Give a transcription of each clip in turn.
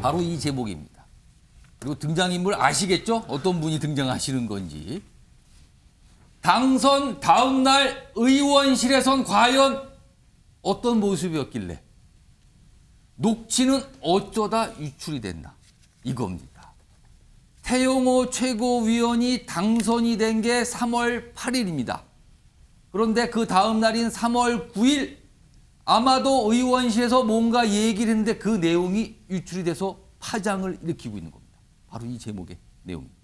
바로 이 제목입니다. 그리고 등장인물 아시겠죠? 어떤 분이 등장하시는 건지. 당선 다음 날 의원실에선 과연 어떤 모습이었길래 녹취는 어쩌다 유출이 됐나 이겁니다. 태영호 최고위원이 당선이 된 게 3월 8일입니다. 그런데 그 다음 날인 3월 9일 아마도 의원실에서 뭔가 얘기를 했는데 그 내용이 유출이 돼서 파장을 일으키고 있는 겁니다. 바로 이 제목의 내용입니다.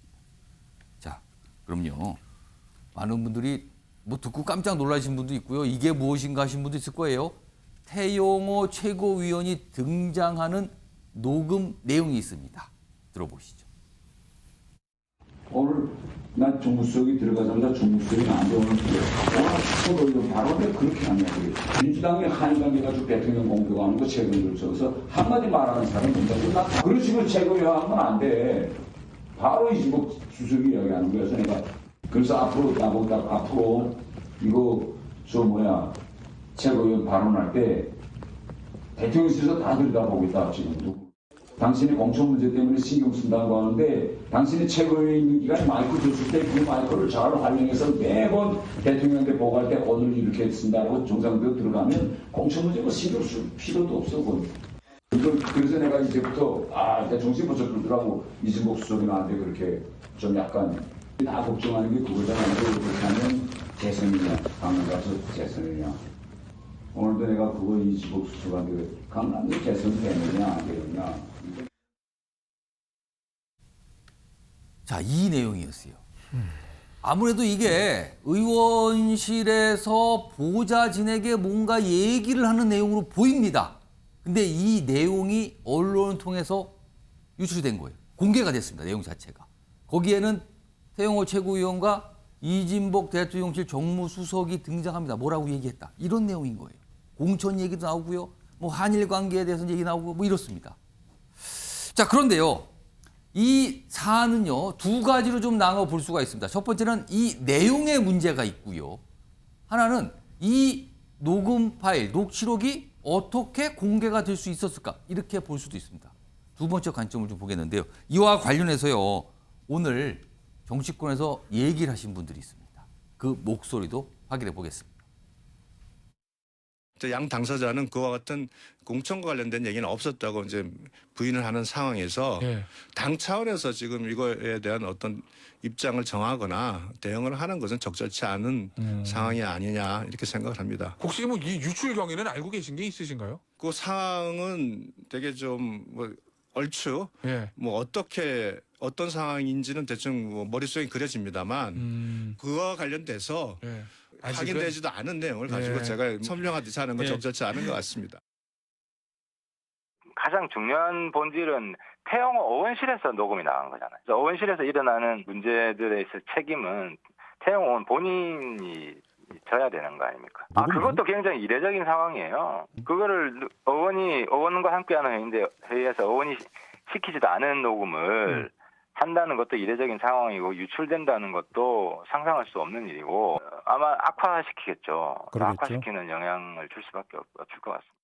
자, 그럼요. 많은 분들이 뭐 듣고 깜짝 놀라신 분도 있고요. 이게 무엇인가 하신 분도 있을 거예요. 태영호 최고위원이 등장하는 녹음 내용이 있습니다. 들어보시죠. 오늘 난 정무수석이 들어가자마자 정무수석이 나한테 오늘 서로 바로 왜 그렇게 하냐. 민주당이 한일관계 가지고 대통령 공격하는 거 최근으로 적어서 한마디 말하는 사람 본다고 나 그런 식으로 최고위원하면 안 돼. 바로 이진복 수석이 이야기하는 거예요. 그래서 내가 그래서 앞으로 나보고 앞으로 이거 최고위원 발언할 때 대통령실에서 다 들여다보겠다 지금도. 당신이 공천 문제 때문에 신경 쓴다고 하는데 당신이 최고위원 기간에 마이크 줬을 때 그 마이크를 잘 활용해서 매번 대통령한테 보고할 때 오늘 이렇게 쓴다고 정상대로 들어가면 공천 문제 뭐 신경 쓸 필요도 없어. 그래서 내가 이제부터 일단 정신 못 차리더라고. 이진복 수석이 나한테 그렇게 좀 약간 다 걱정하는 게 그거잖아. 그렇게 하면 재선이냐 강남 가서 재선이냐. 오늘도 내가 그거 이진복 수석한테 강남에 재선이 되느냐 안 되느냐. 자, 이 내용이었어요. 아무래도 이게 의원실에서 보좌진에게 뭔가 얘기를 하는 내용으로 보입니다. 근데 이 내용이 언론을 통해서 유출이 된 거예요. 공개가 됐습니다. 내용 자체가. 거기에는 태영호 최고위원과 이진복 대통령실 정무수석이 등장합니다. 뭐라고 얘기했다. 이런 내용인 거예요. 공천 얘기도 나오고요. 뭐 한일 관계에 대해서 얘기 나오고 뭐 이렇습니다. 자, 그런데요. 이 사안은요, 두 가지로 좀 나눠 볼 수가 있습니다. 첫 번째는 이 내용에 문제가 있고요. 하나는 이 녹음 파일, 녹취록이 어떻게 공개가 될 수 있었을까? 이렇게 볼 수도 있습니다. 두 번째 관점을 좀 보겠는데요. 이와 관련해서요, 오늘 정치권에서 얘기를 하신 분들이 있습니다. 그 목소리도 확인해 보겠습니다. 양 당사자는 그와 같은 공천과 관련된 얘기는 없었다고 이제 부인을 하는 상황에서 당 차원에서 지금 이거에 대한 어떤 입장을 정하거나 대응을 하는 것은 적절치 않은 상황이 아니냐 이렇게 생각을 합니다. 혹시 뭐 이 유출 경위는 알고 계신 게 있으신가요? 그 상황은 되게 좀 뭐 얼추 뭐 어떤 상황인지는 대충 뭐 머릿속에 그려집니다만 그와 관련돼서 확인되지도 않은 내용을 가지고 제가 설명하듯이 하는 건 적절치 않은 것 같습니다. 가장 중요한 본질은 태영호 의원실에서 녹음이 나간 거잖아요. 그래서 의원실에서 일어나는 문제들에 있어 책임은 태영호 의원 본인이 져야 되는 거 아닙니까? 그것도 굉장히 이례적인 상황이에요. 그거를 의원과 함께하는 회의에서 의원이 시키지도 않은 녹음을 한다는 것도 이례적인 상황이고 유출된다는 것도 상상할 수 없는 일이고 아마 악화시키겠죠. 악화시키는 영향을 줄 수밖에 없을 것 같습니다.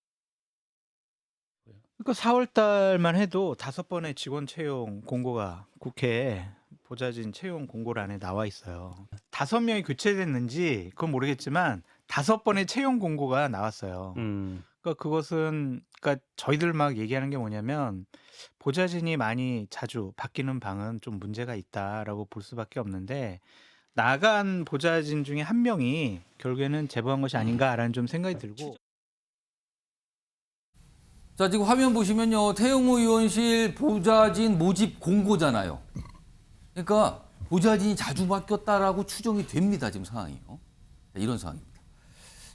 그러니까 4월 달만 해도 5번의 직원 채용 공고가 국회에 보좌진 채용 공고란에 나와 있어요. 5명이 교체됐는지 그건 모르겠지만 5번의 채용 공고가 나왔어요. 그러니까 그것은 저희들 막 얘기하는 게 뭐냐면 보좌진이 많이 자주 바뀌는 방은 좀 문제가 있다라고 볼 수밖에 없는데 나간 보좌진 중에 한 명이 결국에는 제보한 것이 아닌가라는 좀 생각이 들고. 자, 지금 화면 보시면요. 태영호 의원실 보좌진 모집 공고잖아요. 그러니까 보좌진이 자주 바뀌었다라고 추정이 됩니다. 지금 상황이요. 이런 상황입니다.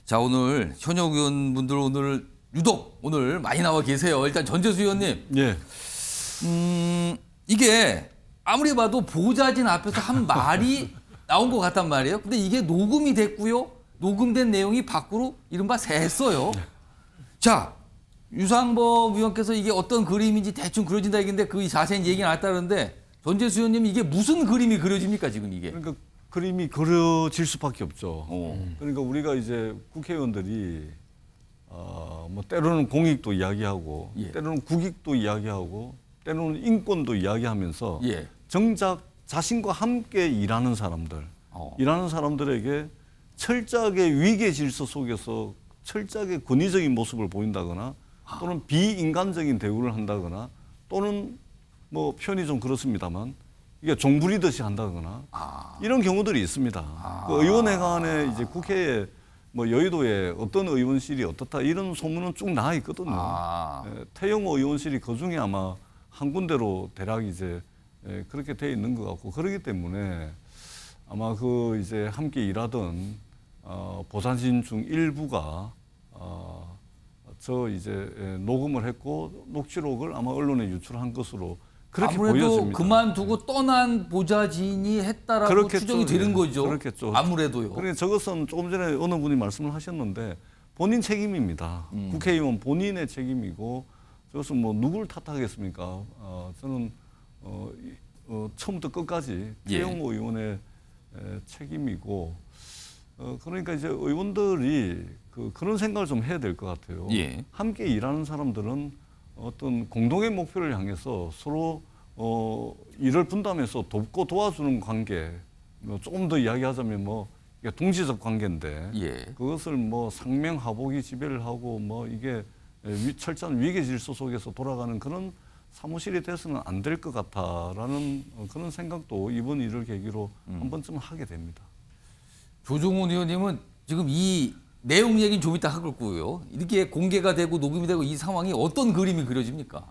자, 오늘 현역 의원분들 오늘 유독 오늘 많이 나와 계세요. 일단 전재수 의원님. 이게 아무리 봐도 보좌진 앞에서 한 말이 나온 것 같단 말이에요. 근데 이게 녹음이 됐고요. 녹음된 내용이 밖으로 이른바 샜어요. 자, 유상범 의원께서 이게 어떤 그림인지 대충 그려진다 얘기인데 그 자세한 얘기가 나왔다는데 전재수 의원님 이게 무슨 그림이 그려집니까 지금 이게? 그러니까 그림이 그려질 수밖에 없죠. 그러니까 우리가 이제 국회의원들이 뭐 때로는 공익도 이야기하고 때로는 국익도 이야기하고 때로는 인권도 이야기하면서 예. 정작 자신과 함께 일하는 사람들, 일하는 사람들에게 철저하게 위계 질서 속에서 철저하게 권위적인 모습을 보인다거나 또는 비인간적인 대우를 한다거나 또는 뭐 표현이 좀 그렇습니다만 이게 종부리듯이 한다거나 이런 경우들이 있습니다. 그 의원회관에 이제 국회에 뭐 여의도에 어떤 의원실이 어떻다 이런 소문은 쭉 나와 있거든요. 태영호 의원실이 그 중에 아마 한 군데로 대략 이제 그렇게 돼 있는 것 같고 그렇기 때문에 아마 그 이제 함께 일하던 보좌진 중 일부가 저 이제 녹음을 했고 녹취록을 아마 언론에 유출한 것으로 그렇게 아무래도 보여집니다. 그만두고 떠난 보좌진이 했다라고 그렇겠죠. 추정이 되는 예, 거죠. 그렇겠죠. 아무래도요. 그러니까 저것은 조금 전에 어느 분이 말씀을 하셨는데 본인 책임입니다. 국회의원 본인의 책임이고 저것은 뭐 누굴 탓하겠습니까? 저는 처음부터 끝까지 태영호 의원의 책임이고 그러니까 이제 의원들이 그런 생각을 좀 해야 될 것 같아요. 예. 함께 일하는 사람들은 어떤 공동의 목표를 향해서 서로 일을 분담해서 돕고 도와주는 관계, 조금 더 이야기하자면 뭐 이게 동지적 관계인데 예. 그것을 뭐 상명하복이 지배를 하고 뭐 이게 철저한 위계 질서 속에서 돌아가는 그런 사무실이 돼서는 안 될 것 같다라는 그런 생각도 이번 일을 계기로 한 번쯤 하게 됩니다. 조종훈 의원님은 지금 이 내용 얘기는 좀 이따 할 거고요. 이렇게 공개가 되고 녹음이 되고 이 상황이 어떤 그림이 그려집니까?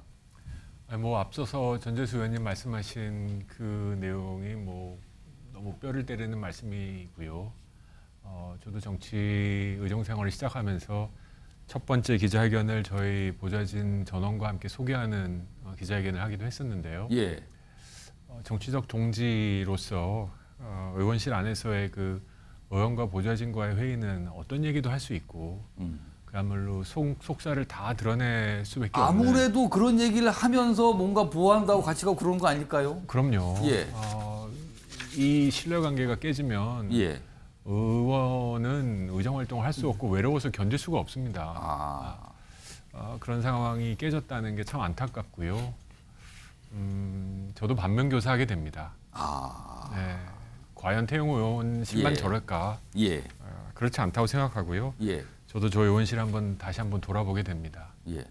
뭐 앞서서 전재수 의원님 말씀하신 그 내용이 뭐 너무 뼈를 때리는 말씀이고요. 저도 정치 의정 생활을 시작하면서 첫 번째 기자회견을 저희 보좌진 전원과 함께 소개하는 기자회견을 하기도 했었는데요. 예. 정치적 동지로서 의원실 안에서의 그 의원과 보좌진과의 회의는 어떤 얘기도 할 수 있고 그야말로 속살을 다 드러낼 수밖에 없는. 아무래도 그런 얘기를 하면서 뭔가 보호한다고 같이 가고 그런 거 아닐까요? 그럼요. 예. 이 신뢰관계가 깨지면 예. 의원은 의정 활동을 할 수 없고 외로워서 견딜 수가 없습니다. 그런 상황이 깨졌다는 게 참 안타깝고요. 저도 반면교사하게 됩니다. 네. 과연 태영호 의원실만 예. 저럴까? 예. 그렇지 않다고 생각하고요. 예. 저도 저 의원실 다시 한번 돌아보게 됩니다. 예.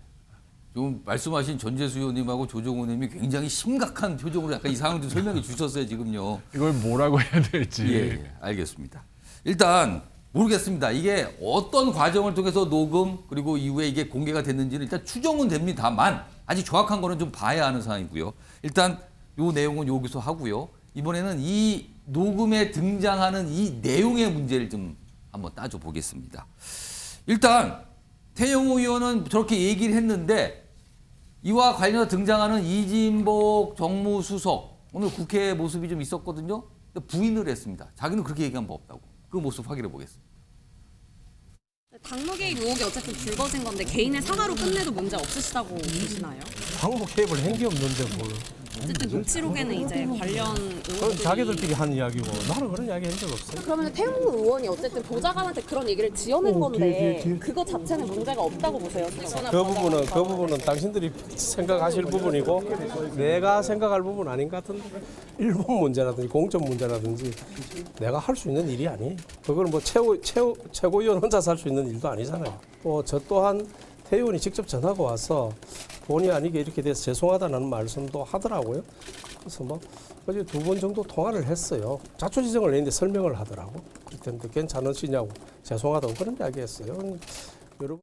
지금 말씀하신 전재수 의원님하고 조종훈 의원님이 굉장히 심각한 표정으로 약간 이 상황을 좀 설명해 주셨어요, 지금요. 이걸 뭐라고 해야 될지. 예, 알겠습니다. 일단 모르겠습니다. 이게 어떤 과정을 통해서 녹음 그리고 이후에 이게 공개가 됐는지는 일단 추정은 됩니다만 아직 정확한 거는 좀 봐야 하는 상황이고요. 일단 요 내용은 여기서 하고요. 이번에는 이 녹음에 등장하는 이 내용의 문제를 좀 한번 따져 보겠습니다. 일단 태영호 의원은 저렇게 얘기를 했는데 이와 관련해서 등장하는 이진복 정무수석 오늘 국회 모습이 좀 있었거든요. 부인을 했습니다. 자기는 그렇게 얘기한 바 없다고. 그 모습 확인해 보겠습니다. 당무 개입 의혹이 어쨌든 불거진 건데 개인의 사과로 끝내도 문제 없으시다고 보시나요? 당무 개입을 한 게 없는데 뭘. 어쨌든 녹취록에는 이제 관련 그건 의혹들이 자기들끼리 한 이야기고 나는 그런 이야기 한 적 없어요. 그러면 태용호 의원이 어쨌든 보좌관한테 그런 얘기를 지어낸 건데 뒤에. 그거 자체는 문제가 없다고 보세요? 그 부분은 당신들이 생각하실 부분이고 내가 생각할 부분 아닌 것 같은데 일본 문제라든지 공천 문제라든지 내가 할 수 있는 일이 아니에요. 그걸 뭐 최고위원 혼자서 할 수 있는 일도 아니잖아요. 저 또한 태 의원이 직접 전화가 와서 본의 아니게 이렇게 돼서 죄송하다는 말씀도 하더라고요. 그래서 뭐 어제 2번 정도 통화를 했어요. 자초지정을 내는데 설명을 하더라고. 그랬더니 괜찮으시냐고 죄송하다고 그런 이야기했어요. 여러분.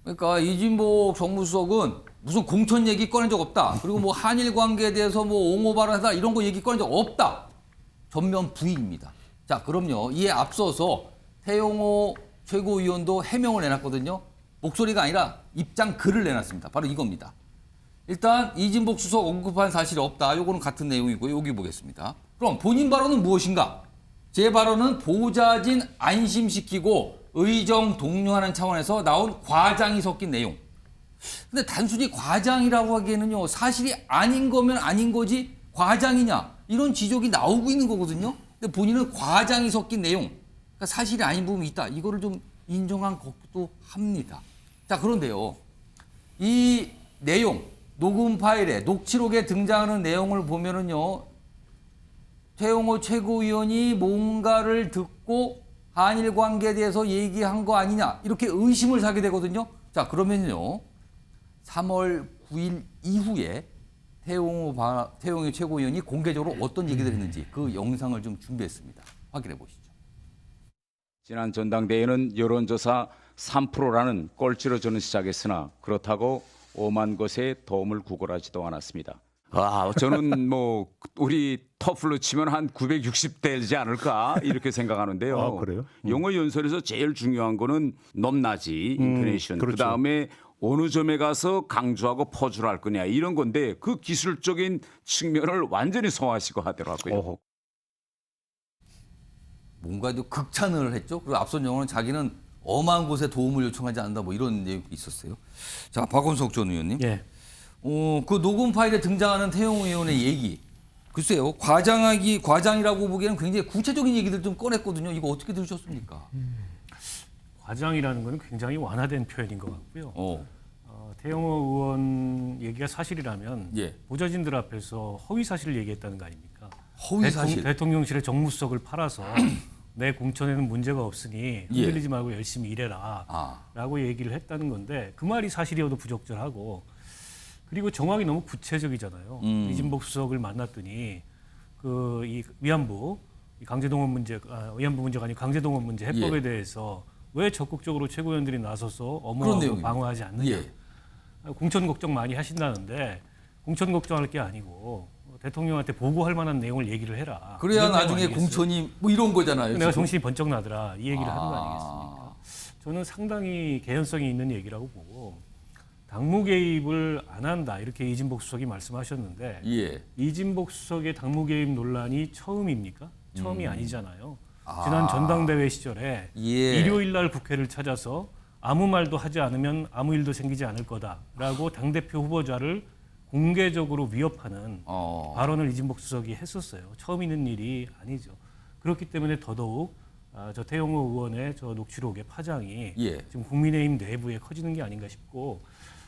그러니까 이진복 정무수석은 무슨 공천 얘기 꺼낸 적 없다. 그리고 뭐 한일 관계에 대해서 뭐 옹호 발언하다 이런 거 얘기 꺼낸 적 없다. 전면 부인입니다. 자, 그럼요. 이에 앞서서 태영호 최고위원도 해명을 내놨거든요. 목소리가 아니라 입장 글을 내놨습니다. 바로 이겁니다. 일단 이진복 수석 언급한 사실이 없다. 요거는 같은 내용이고요. 여기 보겠습니다. 그럼 본인 발언은 무엇인가? 제 발언은 보좌진 안심시키고 의정 독려하는 차원에서 나온 과장이 섞인 내용. 근데 단순히 과장이라고 하기에는요. 사실이 아닌 거면 아닌 거지 과장이냐 이런 지적이 나오고 있는 거거든요. 근데 본인은 과장이 섞인 내용. 그러니까 사실이 아닌 부분이 있다. 이거를 좀 인정한 것도 합니다. 자, 그런데요. 이 내용, 녹음 파일에 녹취록에 등장하는 내용을 보면은요. 태영호 최고위원이 뭔가를 듣고 한일 관계에 대해서 얘기한 거 아니냐 이렇게 의심을 사게 되거든요. 자 그러면요. 3월 9일 이후에 태영호 최고위원이 공개적으로 어떤 얘기를 했는지 그 영상을 좀 준비했습니다. 확인해 보시죠. 지난 전당대회는 여론조사 3%라는 꼴찌로 저는 시작했으나 그렇다고 5만 곳에 도움을 구걸하지도 않았습니다. 저는 뭐 우리 터플로 치면 한 960대지 않을까 이렇게 생각하는데요. 그래요? 영어 연설에서 제일 중요한 거는 넘나지 인토네이션. 그렇죠. 그다음에 어느 점에 가서 강조하고 퍼즐을 할 거냐 이런 건데 그 기술적인 측면을 완전히 소화하시고 하더라고요. 뭔가 또 극찬을 했죠. 그리고 앞선 영어는 자기는 엄한 곳에 도움을 요청하지 않는다 뭐 이런 내용이 있었어요. 자 박원석 전 의원님. 예. 그 녹음 파일에 등장하는 태영호 의원의 얘기. 글쎄요. 과장이라고 보기에는 굉장히 구체적인 얘기들 좀 꺼냈거든요. 이거 어떻게 들으셨습니까? 과장이라는 것은 굉장히 완화된 표현인 것 같고요. 태영호 의원 얘기가 사실이라면 예. 보좌진들 앞에서 허위 사실을 얘기했다는 거 아닙니까? 허위 사실. 대통령실의 정무수석을 팔아서 내 공천에는 문제가 없으니 흔들리지 말고 열심히 일해라 라고 얘기를 했다는 건데 그 말이 사실이어도 부적절하고 그리고 정황이 너무 구체적이잖아요. 이진복 수석을 만났더니 이 위안부 강제동원 문제, 위안부 문제가 아니고 강제동원 문제 해법에 대해서 왜 적극적으로 최고위원들이 나서서 엄호하고 방어하지 않느냐. 공천 걱정 많이 하신다는데 공천 걱정할 게 아니고 대통령한테 보고할 만한 내용을 얘기를 해라. 그래야 나중에 공천이 뭐 이런 거잖아요. 내가 지금. 정신이 번쩍 나더라. 이 얘기를 하는 거 아니겠습니까? 저는 상당히 개연성이 있는 얘기라고 보고 당무 개입을 안 한다. 이렇게 이진복 수석이 말씀하셨는데 이진복 수석의 당무 개입 논란이 처음입니까? 처음이 아니잖아요. 지난 전당대회 시절에 일요일 날 국회를 찾아서 아무 말도 하지 않으면 아무 일도 생기지 않을 거다라고 당대표 후보자를 공개적으로 위협하는 발언을 이진복 수석이 했었어요. 처음 있는 일이 아니죠. 그렇기 때문에 더더욱 저 태영호 의원의 저 녹취록의 파장이 지금 국민의힘 내부에 커지는 게 아닌가 싶고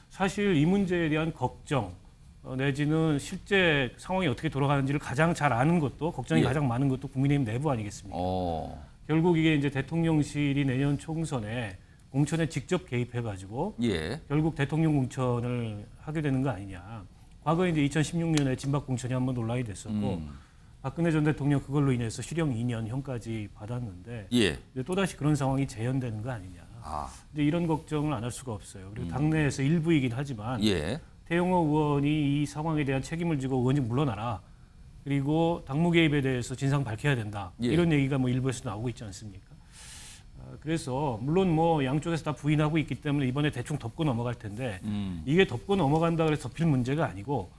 사실 이 문제에 대한 걱정 내지는 실제 상황이 어떻게 돌아가는지를 가장 잘 아는 것도 걱정이 가장 많은 것도 국민의힘 내부 아니겠습니까? 결국 이게 이제 대통령실이 내년 총선에 공천에 직접 개입해가지고 결국 대통령 공천을 하게 되는 거 아니냐. 과거에 이제 2016년에 진박 공천이 한번 논란이 됐었고 박근혜 전 대통령 그걸로 인해서 실형 2년형까지 받았는데 이제 또다시 그런 상황이 재현되는 거 아니냐. 이제 이런 걱정을 안 할 수가 없어요. 그리고 당내에서 일부이긴 하지만 태영호 의원이 이 상황에 대한 책임을 지고 의원직 물러나라. 그리고 당무 개입에 대해서 진상 밝혀야 된다. 이런 얘기가 뭐 일부에서 나오고 있지 않습니까? 그래서 물론 뭐 양쪽에서 다 부인하고 있기 때문에 이번에 대충 덮고 넘어갈 텐데 이게 덮고 넘어간다 그래서 덮일 문제가 아니고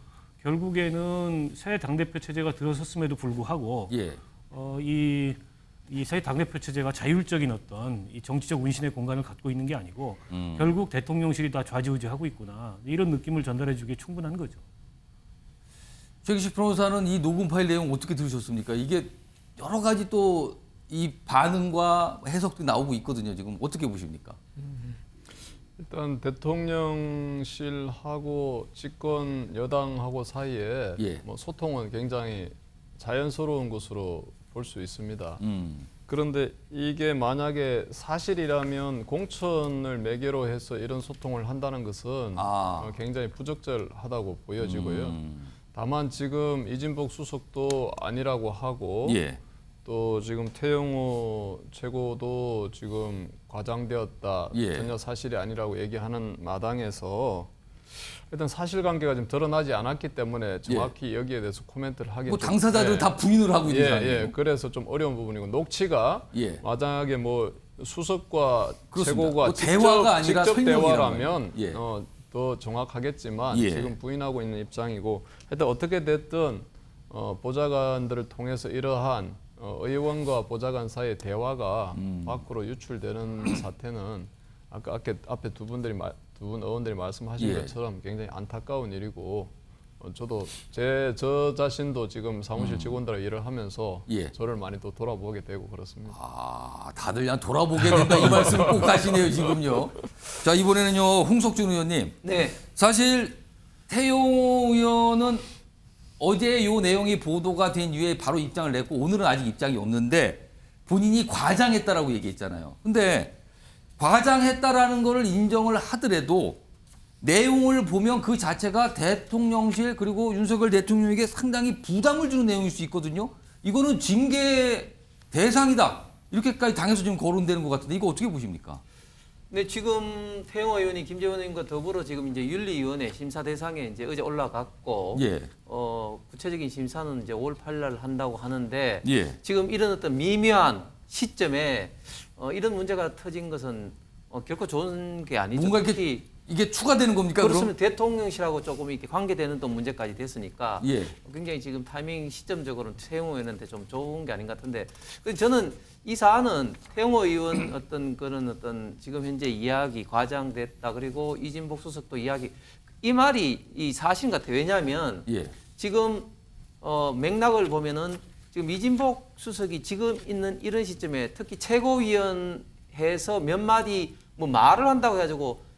결국에는 새 당대표 체제가 들어섰음에도 불구하고 이 새 당대표 체제가 자율적인 어떤 이 정치적 운신의 공간을 갖고 있는 게 아니고 결국 대통령실이 다 좌지우지하고 있구나 이런 느낌을 전달해 주기에 충분한 거죠. 최기식 변호사는 이 녹음 파일 내용 어떻게 들으셨습니까? 이게 여러 가지 또 이 반응과 해석도 나오고 있거든요. 지금 어떻게 보십니까? 일단 대통령실하고 집권 여당하고 사이에 뭐 소통은 굉장히 자연스러운 것으로 볼 수 있습니다. 그런데 이게 만약에 사실이라면 공천을 매개로 해서 이런 소통을 한다는 것은 굉장히 부적절하다고 보여지고요. 다만 지금 이진복 수석도 아니라고 하고 또 지금 태영호 최고도 지금 과장되었다, 전혀 사실이 아니라고 얘기하는 마당에서 일단 사실관계가 좀 드러나지 않았기 때문에 정확히 여기에 대해서 코멘트를 하기 뭐 당사자들 다 부인을 하고 있는 상황이에요. 그래서 좀 어려운 부분이고 녹취가 만약에 뭐 수석과 최고가 대화가 아니라 직접 대화라면 더 정확하겠지만 지금 부인하고 있는 입장이고 하여튼 어떻게 됐든 보좌관들을 통해서 이러한 의원과 보좌관 사이의 대화가 밖으로 유출되는 사태는 아까 앞에 두 분 의원들이 말씀하신 것처럼 굉장히 안타까운 일이고 저도 저 자신도 지금 사무실 직원들과 일을 하면서 저를 많이 또 돌아보게 되고 그렇습니다. 다들 그냥 돌아보게 된다 이 말씀 꼭 하시네요 지금요. 자 이번에는요 홍석준 의원님. 사실 태용호 의원은 어제 요 내용이 보도가 된 이후에 바로 입장을 냈고 오늘은 아직 입장이 없는데 본인이 과장했다라고 얘기했잖아요. 근데 과장했다라는 거를 인정을 하더라도 내용을 보면 그 자체가 대통령실 그리고 윤석열 대통령에게 상당히 부담을 주는 내용일 수 있거든요. 이거는 징계 대상이다. 이렇게까지 당해서 지금 거론되는 것 같은데 이거 어떻게 보십니까? 네, 지금 태영호 의원이 김재원 의원과 더불어 지금 이제 윤리위원회 심사 대상에 이제 어제 올라갔고, 예. 구체적인 심사는 이제 5월 8일 한다고 하는데, 예. 지금 이런 어떤 미묘한 시점에 이런 문제가 터진 것은 결코 좋은 게 아니죠. 뭔가 이렇게 이게 추가되는 겁니까? 그렇으면 그럼? 대통령실하고 조금 이렇게 관계되는 또 문제까지 됐으니까 예. 굉장히 지금 타이밍 시점적으로는 태영호 의원한테 좀 좋은 게 아닌 것 같은데 저는 이 사안은 태영호 의원 어떤 그런 어떤 지금 현재 이야기 과장됐다 그리고 이진복 수석도 이야기 이 말이 이 사실 같아요. 왜냐하면 예. 지금 맥락을 보면은 지금 이진복 수석이 지금 있는 이런 시점에 특히 최고위원회에서 몇 마디 뭐 말을 한다고 해가지고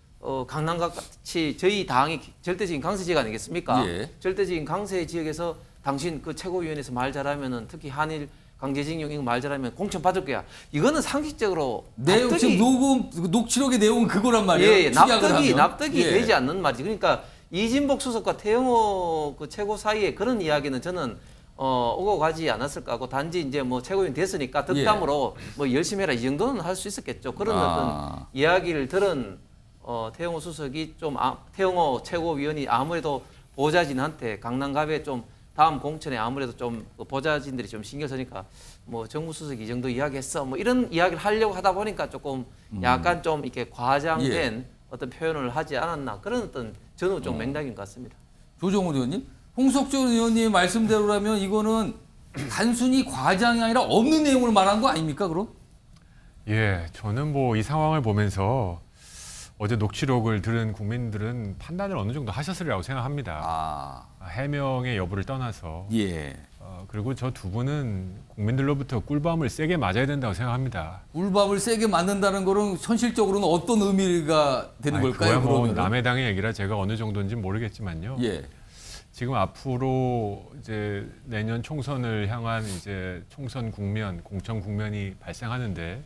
강남같이 저희 당이 절대적인 강세 지역 아니겠습니까? 예. 절대적인 강세 지역에서 당신 그 최고위원회에서 말 잘하면은 특히 한일 강제징용 이거 말 잘하면 공천 받을 거야. 이거는 상식적으로 내용 지금 녹취록의 내용은 그거란 말이에요. 예, 납득이 예. 되지 않는 말이지. 그러니까 이진복 수석과 태영호 그 최고 사이에 그런 이야기는 저는 오고 가지 않았을까 하고 단지 이제 뭐 최고위원 됐으니까 덕담으로 뭐 열심히 해라 이 정도는 할 수 있었겠죠. 그런 어떤 이야기를 들은 태영호 수석이 좀 태영호 최고위원이 아무래도 보좌진한테 강남갑에 좀 다음 공천에 아무래도 좀 보좌진들이 좀 신경 쓰니까 뭐 정무수석이 이 정도 이야기했어 뭐 이런 이야기를 하려고 하다 보니까 조금 약간 좀 이렇게 과장된 어떤 표현을 하지 않았나 그런 어떤 저는 좀 맥락인 것 같습니다. 조정훈 의원님, 홍석천 의원님의 말씀대로라면 이거는 단순히 과장이 아니라 없는 내용을 말한 거 아닙니까 그럼? 예, 저는 뭐 이 상황을 보면서 어제 녹취록을 들은 국민들은 판단을 어느 정도 하셨으리라고 생각합니다. 해명의 여부를 떠나서. 예. 그리고 저 두 분은 국민들로부터 꿀밤을 세게 맞아야 된다고 생각합니다. 꿀밤을 세게 맞는다는 거는 현실적으로는 어떤 의미가 되는 걸까요? 그야 뭐 그러면은? 남의 당의 얘기라 제가 어느 정도인지 모르겠지만요. 예. 지금 앞으로 이제 내년 총선을 향한 이제 총선 국면, 공천 국면이 발생하는데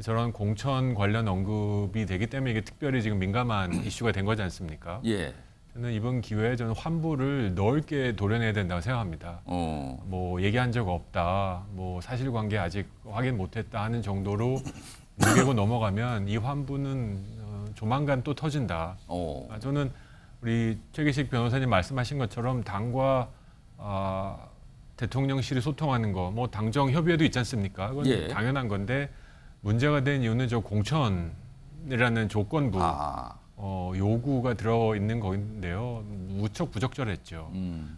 저런 공천 관련 언급이 되기 때문에 이게 특별히 지금 민감한 이슈가 된 거지 않습니까? 예. 저는 이번 기회에 저는 환부를 넓게 도려내야 된다고 생각합니다. 뭐 얘기한 적 없다, 뭐 사실관계 아직 확인 못했다 하는 정도로 무게고 넘어가면 이 환부는 조만간 또 터진다. 저는 우리 최기식 변호사님 말씀하신 것처럼 당과 대통령실이 소통하는 거, 뭐 당정 협의회도 있지 않습니까? 그건 당연한 건데 문제가 된 이유는 저 공천이라는 조건부 요구가 들어 있는 건데요. 무척 부적절했죠.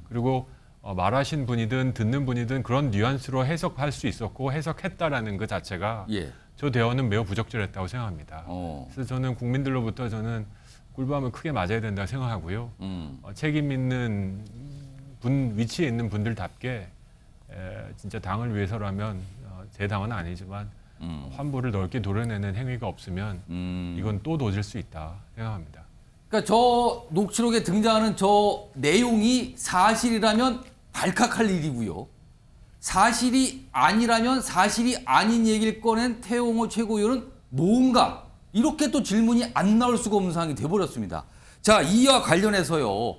그리고 말하신 분이든 듣는 분이든 그런 뉘앙스로 해석할 수 있었고 해석했다라는 그 자체가 저 대화는 매우 부적절했다고 생각합니다. 그래서 저는 국민들로부터 저는 꿀밤을 크게 맞아야 된다고 생각하고요. 책임 있는 위치에 있는 분들답게 진짜 당을 위해서라면 제 당은 아니지만 환부를 넓게 도려내는 행위가 없으면 이건 또 도질 수 있다 생각합니다. 그러니까 저 녹취록에 등장하는 저 내용이 사실이라면 발칵할 일이고요. 사실이 아니라면 사실이 아닌 얘기를 꺼낸 태용호 최고위원은 뭔가 이렇게 또 질문이 안 나올 수가 없는 상황이 돼버렸습니다. 자, 이와 관련해서요.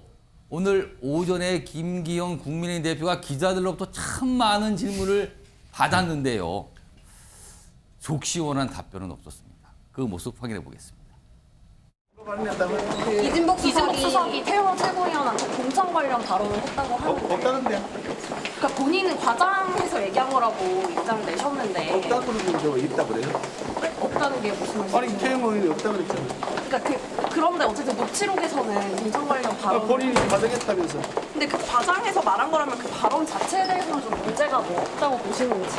오늘 오전에 김기현 국민의힘 대표가 기자들로부터 참 많은 질문을 받았는데요. 속시원한 답변은 없었습니다. 그 모습 확인해 보겠습니다. 이진복 수석이 태영호 최고위원한테 공천 관련 발언을 했다고 하는데 없다는데? 그러니까 본인은 과장해서 얘기한 거라고 입장을 내셨는데 없다 그러면 저 있다 그래요? 없다는 게 무슨 말이에요? 아니 태영호 의원이 없다 그랬잖아요. 그러니까 그런데 어쨌든 녹취록에서는 공천 관련 발언 본인이 과장했다면서. 근데 그 과장해서 말한 거라면 그 발언 자체에 대해서는 좀 문제가 뭐 없다고 보시는지.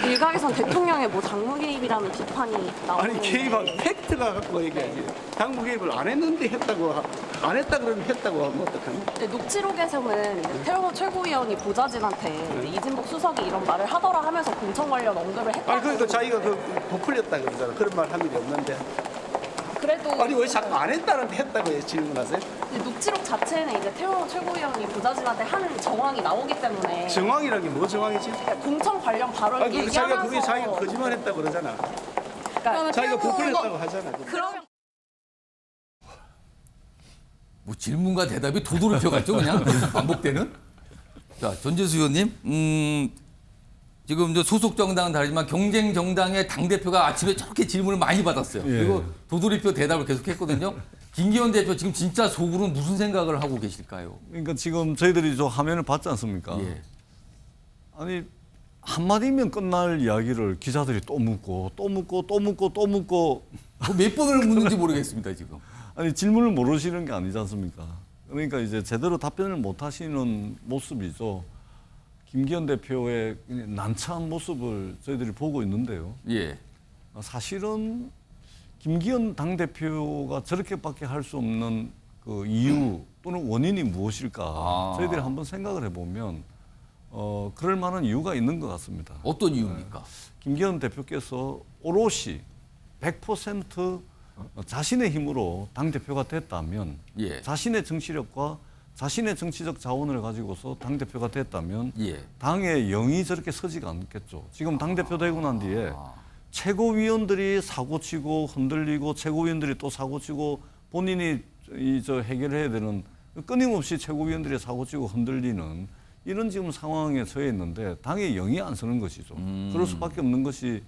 일각에선 대통령의 뭐 당무 개입이라는 비판이 나오는데 아니 개입한 팩트가 갖고 얘기하지. 당무 개입을 안 했는데 했다고 안 했다 그러면 했다고 하면 어떡하나? 네, 녹취록에서는 태영호 최고위원이 보좌진한테 이진복 수석이 이런 말을 하더라 하면서 공천 관련 언급을 했다고. 아니 그러니까 자기가 그 부풀렸다 그러잖아. 그런 말 한 일이 없는데. 그래도 아니 왜 자꾸 안 했다는데 했다고 질문하세요? 녹취록 자체는 이제 태영호 최고위원이 보좌진한테 하는 정황이 나오기 때문에 정황이라는 게 뭐 정황이지? 공천 관련 발언 아니 그러니까 자기가 얘기하면서 그게 자기가 거짓말했다고 그러잖아. 그러니까 자기가 부풀렸다고 하잖아. 그러면 뭐 질문과 대답이 도돌이표 같죠, 그냥 반복되는. 자, 전재수 의원님, 지금 저 소속 정당은 다르지만 경쟁 정당의 당 대표가 아침에 저렇게 질문을 많이 받았어요. 예. 그리고 도돌이표 대답을 계속했거든요. 김기현 대표 지금 진짜 속으로는 무슨 생각을 하고 계실까요? 그러니까 지금 저희들이 저 화면을 봤지 않습니까? 예. 아니 한마디면 끝날 이야기를 기자들이 또 묻고 또 묻고 또 묻고 또 묻고 몇 번을 묻는지 모르겠습니다 지금. 아니 질문을 모르시는 게 아니지 않습니까? 그러니까 이제 제대로 답변을 못 하시는 모습이죠. 김기현 대표의 난처한 모습을 저희들이 보고 있는데요. 예. 사실은 김기현 당대표가 저렇게밖에 할 수 없는 그 이유 또는 원인이 무엇일까 저희들이 한번 생각을 해보면 그럴 만한 이유가 있는 것 같습니다. 어떤 이유입니까? 김기현 대표께서 오롯이 100% 자신의 힘으로 당대표가 됐다면 예. 자신의 정치력과 자신의 정치적 자원을 가지고서 당대표가 됐다면 예. 당의 영이 저렇게 서지가 않겠죠. 지금 당대표 되고 난 뒤에 최고위원들이 사고치고 흔들리고 최고위원들이 또 사고치고 본인이 저 해결해야 되는 끊임없이 최고위원들이 사고치고 흔들리는 이런 지금 상황에 처해 있는데 당의 영이 안 서는 것이죠. 그럴 수밖에 없는 것이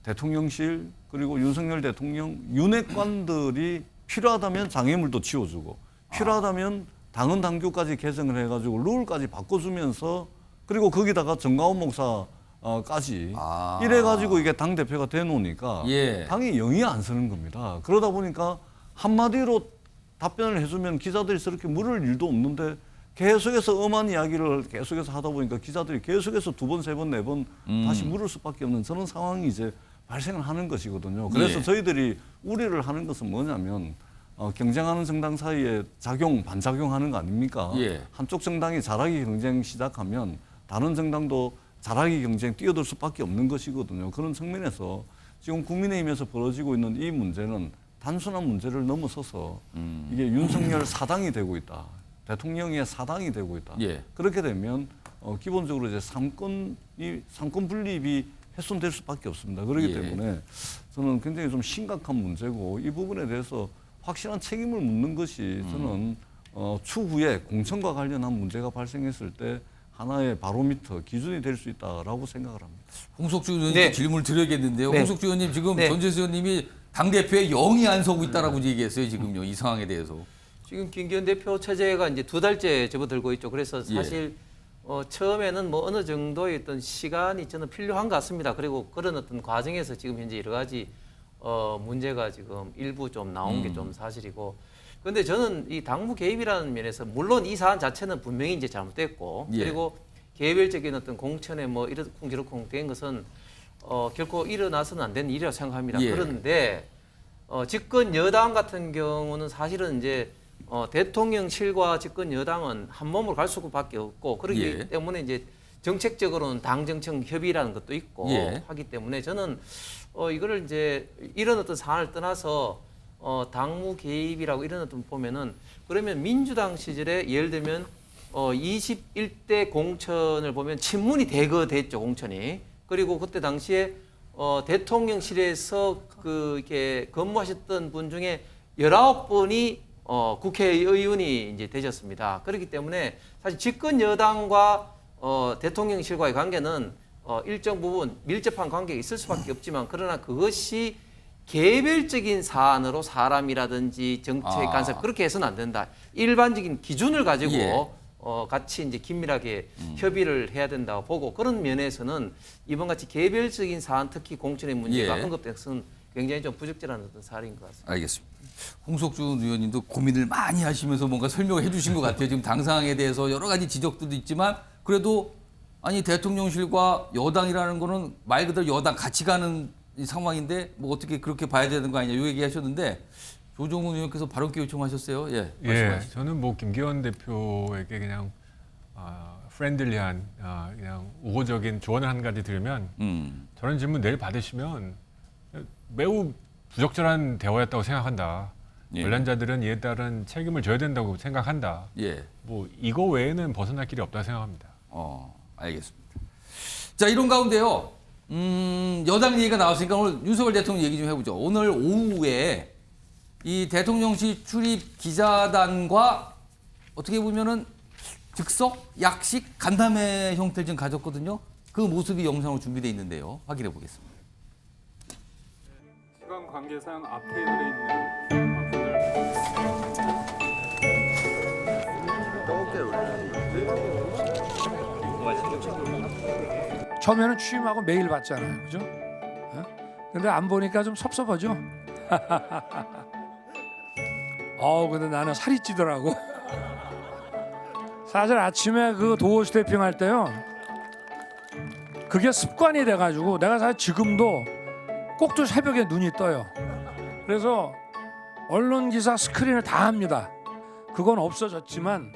대통령실 그리고 윤석열 대통령 윤핵관들이 필요하다면 장애물도 치워주고 필요하다면 당헌 당규까지 개정을 해가지고 룰까지 바꿔주면서 그리고 거기다가 정가원 목사까지 이래가지고 이게 당 대표가 돼놓으니까 예. 당이 영이 안 서는 겁니다. 그러다 보니까 한마디로 답변을 해주면 기자들이 저렇게 물을 일도 없는데 계속해서 엄한 이야기를 계속해서 하다 보니까 기자들이 계속해서 두 번, 세 번, 네 번 다시 물을 수밖에 없는 저런 상황이 이제 발생을 하는 것이거든요. 그래서 예. 저희들이 우려를 하는 것은 뭐냐면 경쟁하는 정당 사이에 작용, 반작용하는 거 아닙니까? 예. 한쪽 정당이 잘하기 경쟁 시작하면 다른 정당도 잘하기 경쟁 뛰어들 수밖에 없는 것이거든요. 그런 측면에서 지금 국민의힘에서 벌어지고 있는 이 문제는 단순한 문제를 넘어서서 이게 윤석열 사당이 되고 있다. 대통령의 사당이 되고 있다. 예. 그렇게 되면 기본적으로 이제 삼권 분립이 훼손될 수밖에 없습니다. 그렇기 예. 때문에 저는 굉장히 좀 심각한 문제고 이 부분에 대해서 확실한 책임을 묻는 것이 저는 추후에 공천과 관련한 문제가 발생했을 때 하나의 바로미터 기준이 될 수 있다라고 생각을 합니다. 홍석주 의원님 네. 질문을 드려야겠는데요. 네. 홍석주 의원님 지금 네. 전재수 의원님이 당대표의 영이 안 서고 있다라고 얘기했어요. 지금요. 이 상황에 대해서. 지금 김기현 대표 체제가 이제 2달째 접어들고 있죠. 그래서 사실 처음에는 뭐 어느 정도의 어떤 시간이 저는 필요한 것 같습니다. 그리고 그런 어떤 과정에서 지금 현재 여러 가지 문제가 지금 일부 좀 나온 게 좀 사실이고. 그런데 저는 이 당무 개입이라는 면에서 물론 이 사안 자체는 분명히 이제 잘못됐고 예. 그리고 개별적인 어떤 공천에 뭐 이러쿵저러쿵 된 것은 결코 일어나서는 안 되는 일이라고 생각합니다. 예. 그런데 집권 여당 같은 경우는 사실은 이제 대통령실과 집권 여당은 한 몸으로 갈 수밖에 없고 그렇기 예. 때문에 이제 정책적으로는 당정청 협의라는 것도 있고 예. 하기 때문에 저는 이거를 이제 이런 어떤 사안을 떠나서 당무 개입이라고 이런 어떤 보면은 그러면 민주당 시절에 예를 들면 21대 공천을 보면 친문이 대거됐죠 공천이. 그리고 그때 당시에 대통령실에서 이렇게 근무하셨던 분 중에 19분이 국회의원이 이제 되셨습니다. 그렇기 때문에 사실 집권 여당과 대통령실과의 관계는 일정 부분 밀접한 관계가 있을 수밖에 없지만 그러나 그것이 개별적인 사안으로 사람이라든지 정책 간섭 그렇게 해서는 안 된다. 일반적인 기준을 가지고 예. 같이 이제 긴밀하게 협의를 해야 된다고 보고 그런 면에서는 이번 같이 개별적인 사안 특히 공천의 문제가 예. 언급돼서는 굉장히 좀 부적절한 어떤 사례인 것 같습니다. 알겠습니다. 홍석주 의원님도 고민을 많이 하시면서 뭔가 설명을 해주신 것 같아요. 지금 당 상황에 대해서 여러 가지 지적들도 있지만 그래도 아니 대통령실과 여당이라는 거는 말 그대로 여당 같이 가는 이 상황인데 뭐 어떻게 그렇게 봐야 되는 거 아니냐 이 얘기하셨는데 조정훈 의원께서 발언기 요청하셨어요. 예, 말씀하시죠. 저는 뭐 김기현 대표에게 그냥 프렌들리한 그냥 우호적인 조언을 한 가지 드리면 저런 질문 내일 받으시면 매우 부적절한 대화였다고 생각한다. 예. 관련자들은 이에 따른 책임을 져야 된다고 생각한다. 예. 뭐 이거 외에는 벗어날 길이 없다고 생각합니다. 알겠습니다. 자, 이런 가운데요. 여당 얘기가 나왔으니까 오늘 윤석열 대통령 얘기 좀 해보죠. 오늘 오후에 이 대통령실 출입 기자단과 어떻게 보면은 즉석, 약식, 간담회 형태를 지금 가졌거든요. 그 모습이 영상으로 준비되어 있는데요. 확인해 보겠습니다. 시간 관계상 앞에 들어있는 처음에는 취임하고 메일 받잖아요, 그죠? 근데 안 보니까 좀 섭섭하죠? 근데 나는 살이 찌더라고. 사실 아침에 그 도어 스태핑 할 때요, 그게 습관이 돼가지고 내가 사실 지금도 꼭두 새벽에 눈이 떠요. 그래서 언론 기사 스크린을 다 합니다. 그건 없어졌지만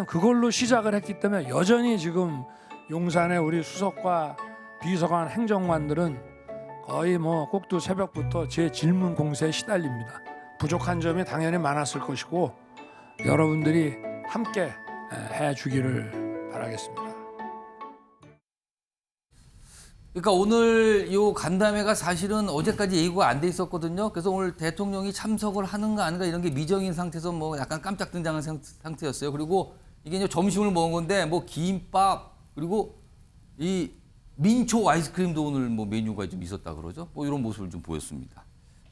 그걸로 시작을 했기 때문에 여전히 지금 용산의 우리 수석과 비서관 행정관들은 거의 뭐 꼭두 새벽부터 제 질문 공세에 시달립니다. 부족한 점이 당연히 많았을 것이고 여러분들이 함께 해주기를 바라겠습니다. 그러니까 오늘 요 간담회가 사실은 어제까지 예고가 안 돼 있었거든요. 그래서 오늘 대통령이 참석을 하는가 아닌가 이런 게 미정인 상태에서 뭐 약간 깜짝 등장한 상태였어요. 그리고 이게 이제 점심을 먹은 건데 뭐 김밥 그리고 이 민초 아이스크림도 오늘 뭐 메뉴가 좀 있었다 그러죠. 뭐 이런 모습을 좀 보였습니다.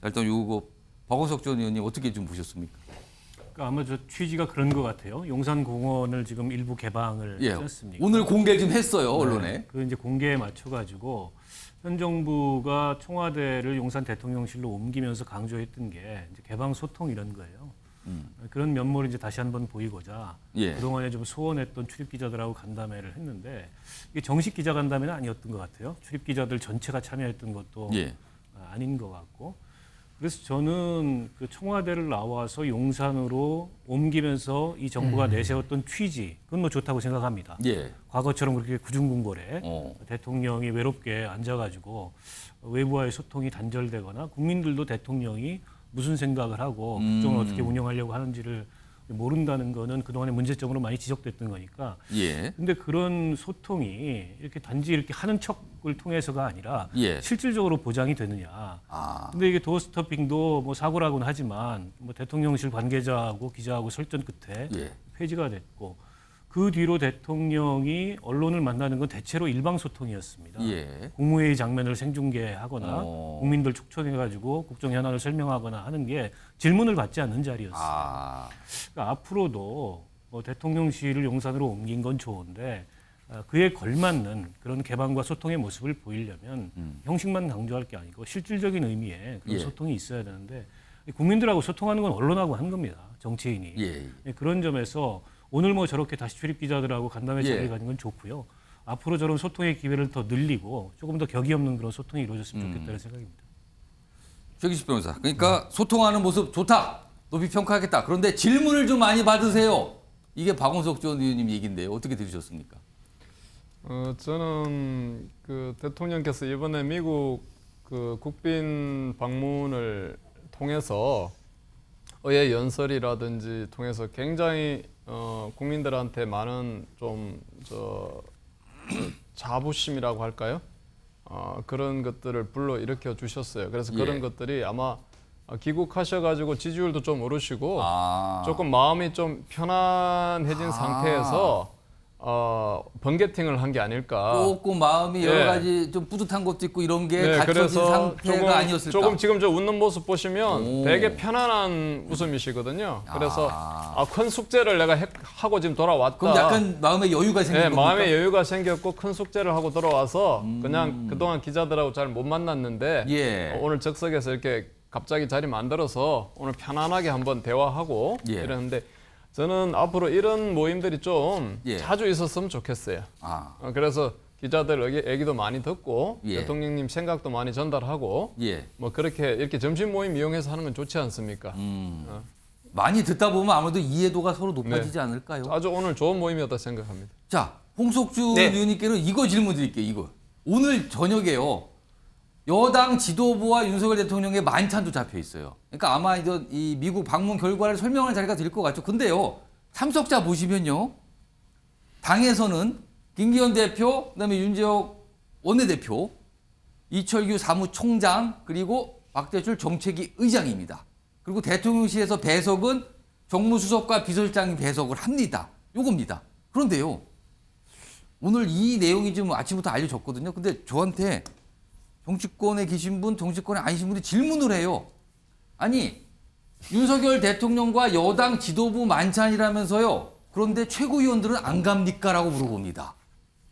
일단 요거 박원석 전 의원님 어떻게 좀 보셨습니까? 그러니까 아마 저 취지가 그런 것 같아요. 용산공원을 지금 일부 개방을 예, 했지 않습니까? 오늘 공개 좀 했어요, 언론에. 네, 그 이제 공개에 맞춰가지고 현 정부가 청와대를 용산 대통령실로 옮기면서 강조했던 게 이제 개방 소통 이런 거예요. 그런 면모를 이제 다시 한번 보이고자 그동안에 좀 소원했던 출입 기자들하고 간담회를 했는데 이게 정식 기자 간담회는 아니었던 것 같아요. 출입 기자들 전체가 참여했던 것도 아닌 것 같고. 그래서 저는 그 청와대를 나와서 용산으로 옮기면서 이 정부가 내세웠던 취지, 그건 뭐 좋다고 생각합니다. 과거처럼 그렇게 구중궁궐에 대통령이 외롭게 앉아가지고 외부와의 소통이 단절되거나 국민들도 대통령이 무슨 생각을 하고 국정을 어떻게 운영하려고 하는지를 모른다는 거는 그동안의 문제점으로 많이 지적됐던 거니까. 근데 그런 소통이 이렇게 단지 이렇게 하는 척을 통해서가 아니라 실질적으로 보장이 되느냐. 근데 이게 도어 스토핑도 뭐 사고라고는 하지만 뭐 대통령실 관계자하고 기자하고 설전 끝에 폐지가 됐고 그 뒤로 대통령이 언론을 만나는 건 대체로 일방 소통이었습니다. 국무회의 장면을 생중계하거나 국민들 촉천해가지고 국정 현안을 설명하거나 하는 게 질문을 받지 않는 자리였어요. 그러니까 앞으로도 뭐 대통령실을 용산으로 옮긴 건 좋은데 그에 걸맞는 그런 개방과 소통의 모습을 보이려면 형식만 강조할 게 아니고 실질적인 의미의 그런 소통이 있어야 되는데 국민들하고 소통하는 건 언론하고 하는 겁니다. 정치인이. 그런 점에서 오늘 뭐 저렇게 다시 출입 기자들하고 간담회 자리를 가진 건 좋고요. 앞으로 저런 소통의 기회를 더 늘리고 조금 더 격이 없는 그런 소통이 이루어졌으면 좋겠다는 생각입니다. 최기식 변호사. 그러니까 소통하는 모습 좋다. 높이 평가하겠다. 그런데 질문을 좀 많이 받으세요. 이게 박원석 전 의원님 얘기인데요. 어떻게 들으셨습니까? 저는 그 대통령께서 이번에 미국 그 국빈 방문을 통해서 의회 연설이라든지 통해서 굉장히 국민들한테 많은 좀 자부심이라고 할까요? 그런 것들을 불러 일으켜 주셨어요. 그래서 그런 것들이 아마 귀국하셔가지고 지지율도 좀 오르시고 조금 마음이 좀 편안해진 상태에서 번개팅을 한 게 아닐까. 조금 마음이 여러 가지 좀 뿌듯한 것도 있고 이런 게 갖춰진 상태가 아니었을까. 조금 지금 저 웃는 모습 보시면 되게 편안한 웃음이시거든요. 그래서 큰 숙제를 내가 하고 지금 돌아왔다. 그럼 약간 마음에 여유가 생긴 겁니까? 마음에 여유가 생겼고 큰 숙제를 하고 돌아와서 그냥 그동안 기자들하고 잘 못 만났는데 오늘 적석에서 이렇게 갑자기 자리 만들어서 오늘 편안하게 한번 대화하고 이러는데 저는 앞으로 이런 모임들이 좀 자주 있었으면 좋겠어요. 그래서 기자들 얘기도 많이 듣고 대통령님 생각도 많이 전달하고 뭐 그렇게 이렇게 점심 모임 이용해서 하는 건 좋지 않습니까? 많이 듣다 보면 아무래도 이해도가 서로 높아지지 않을까요? 아주 오늘 좋은 모임이었다 생각합니다. 자, 홍석주 의원님께는 이거 질문 드릴게요. 이거. 오늘 저녁에요. 여당 지도부와 윤석열 대통령의 만찬도 잡혀 있어요. 그러니까 아마 이 미국 방문 결과를 설명하는 자리가 될 것 같죠. 근데요, 참석자 보시면요, 당에서는 김기현 대표, 그다음에 윤재욱 원내대표, 이철규 사무총장, 그리고 박대출 정책위 의장입니다. 그리고 대통령실에서 배석은 정무수석과 비서실장이 배석을 합니다. 요겁니다. 그런데요, 오늘 이 내용이 좀 아침부터 알려졌거든요. 근데 저한테 정치권에 계신 분, 정치권에 아니신 분들이 질문을 해요. 아니, 윤석열 대통령과 여당 지도부 만찬이라면서요. 그런데 최고위원들은 안 갑니까? 라고 물어봅니다.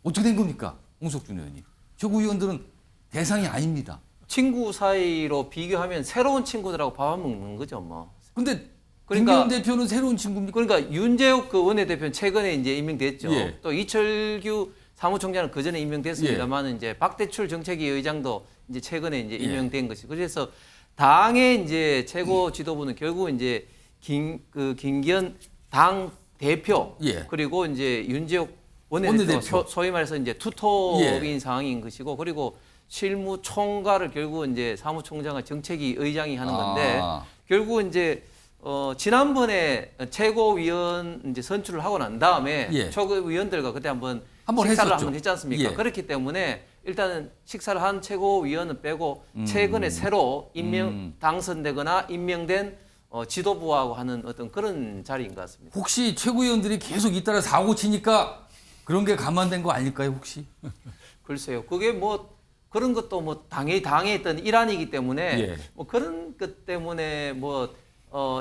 어떻게 된 겁니까? 홍석준 의원님. 최고위원들은 대상이 아닙니다. 친구 사이로 비교하면 새로운 친구들하고 밥 먹는 거죠, 뭐. 근데 김기현 대표는 새로운 친구입니까? 그러니까 윤재욱 그 원내대표는 최근에 이제 임명됐죠. 예. 또 이철규 사무총장은 그 전에 임명됐습니다만 이제 박대출 정책위 의장도 이제 최근에 이제 임명된 것이. 그래서 당의 이제 최고 지도부는 결국 이제 김기현 당 대표 그리고 이제 윤재욱 원내대표 소위 말해서 이제 투톱인 상황인 것이고, 그리고 실무 총괄을 결국 이제 사무총장과 정책위 의장이 하는 건데 결국 이제 지난번에 최고위원 이제 선출을 하고 난 다음에 최고위원들과 그때 한번 식사를 한번 했지 않습니까? 그렇기 때문에 일단은 식사를 한 최고위원은 빼고 최근에 새로 당선되거나 임명된 지도부하고 하는 어떤 그런 자리인 것 같습니다. 혹시 최고위원들이 계속 잇따라 사고 치니까 그런 게 감안된 거 아닐까요, 혹시? 글쎄요. 그게 뭐 그런 것도 뭐 당에 있던 일환이기 때문에 뭐 그런 것 때문에 뭐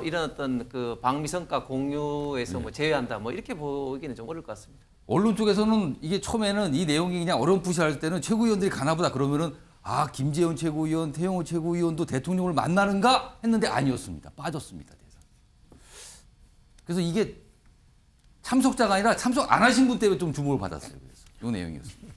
이런 어떤 그 방미성과 공유에서 뭐 제외한다 뭐 이렇게 보기는 좀 어려울 것 같습니다. 언론 쪽에서는 이게 처음에는 이 내용이 그냥 어렴풋이할 때는 최고위원들이 가나보다 그러면은 김재원 최고위원, 태영호 최고위원도 대통령을 만나는가 했는데 아니었습니다. 빠졌습니다. 그래서 이게 참석자가 아니라 참석 안 하신 분 때문에 좀 주목을 받았어요. 그래서 이 내용이었습니다.